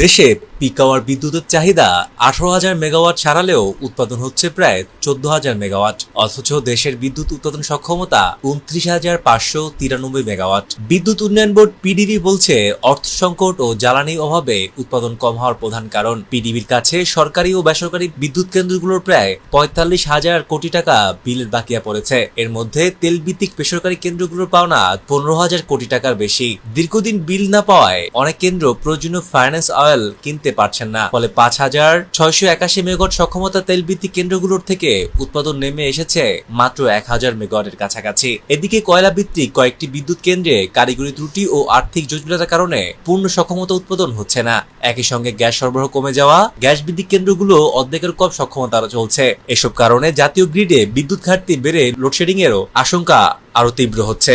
দেশে peak hour বিদ্যুতের চাহিদা 18,000 মেগাওয়াট ছাড়ালেও উৎপাদন হচ্ছে প্রায় 14,000 মেগাওয়াট। অথচ দেশের বিদ্যুৎ উৎপাদন সক্ষমতা 29,593 মেগাওয়াট। বিদ্যুৎ উন্নয়ন বোর্ড পিডিবি বলছে, অর্থ সংকট ও জ্বালানি অভাবে উৎপাদন কম হওয়ার প্রধান কারণ। পিডিবির কাছে সরকারি ও বেসরকারি বিদ্যুৎ কেন্দ্রগুলোর প্রায় 45,000 কোটি টাকা বিলের বাকিয়া পড়েছে। এর মধ্যে তেলভিত্তিক বেসরকারি কেন্দ্রগুলোর পাওনা 15,000 কোটি টাকার বেশি। দীর্ঘদিন বিল না পাওয়ায় অনেক কেন্দ্র প্রয়োজনীয় ফাইন্যান্স অয়েল কিনতে পারছেন না। ফলে 5,681 মেগাওয়াট সক্ষমতা তেলভিত্তিক কেন্দ্রগুলোর থেকে উৎপাদন নেমে এসেছে মাত্র 1,000 মেগাওয়াটের কাছাকাছি। এদিকে কয়লা ভিত্তিক কয়েকটি বিদ্যুৎ কেন্দ্রে কারিগরি ত্রুটি ও আর্থিক জটিলতার কারণে পূর্ণ সক্ষমতা উৎপাদন হচ্ছে না। একই সঙ্গে গ্যাস সরবরাহ কমে যাওয়া, গ্যাস ভিত্তিক কেন্দ্রগুলো অর্ধেকের কম সক্ষমতা চলছে। এসব কারণে জাতীয় গ্রিডে বিদ্যুৎ ঘাটতি বেড়ে লোডশেডিং এরও আশঙ্কা আরো তীব্র হচ্ছে।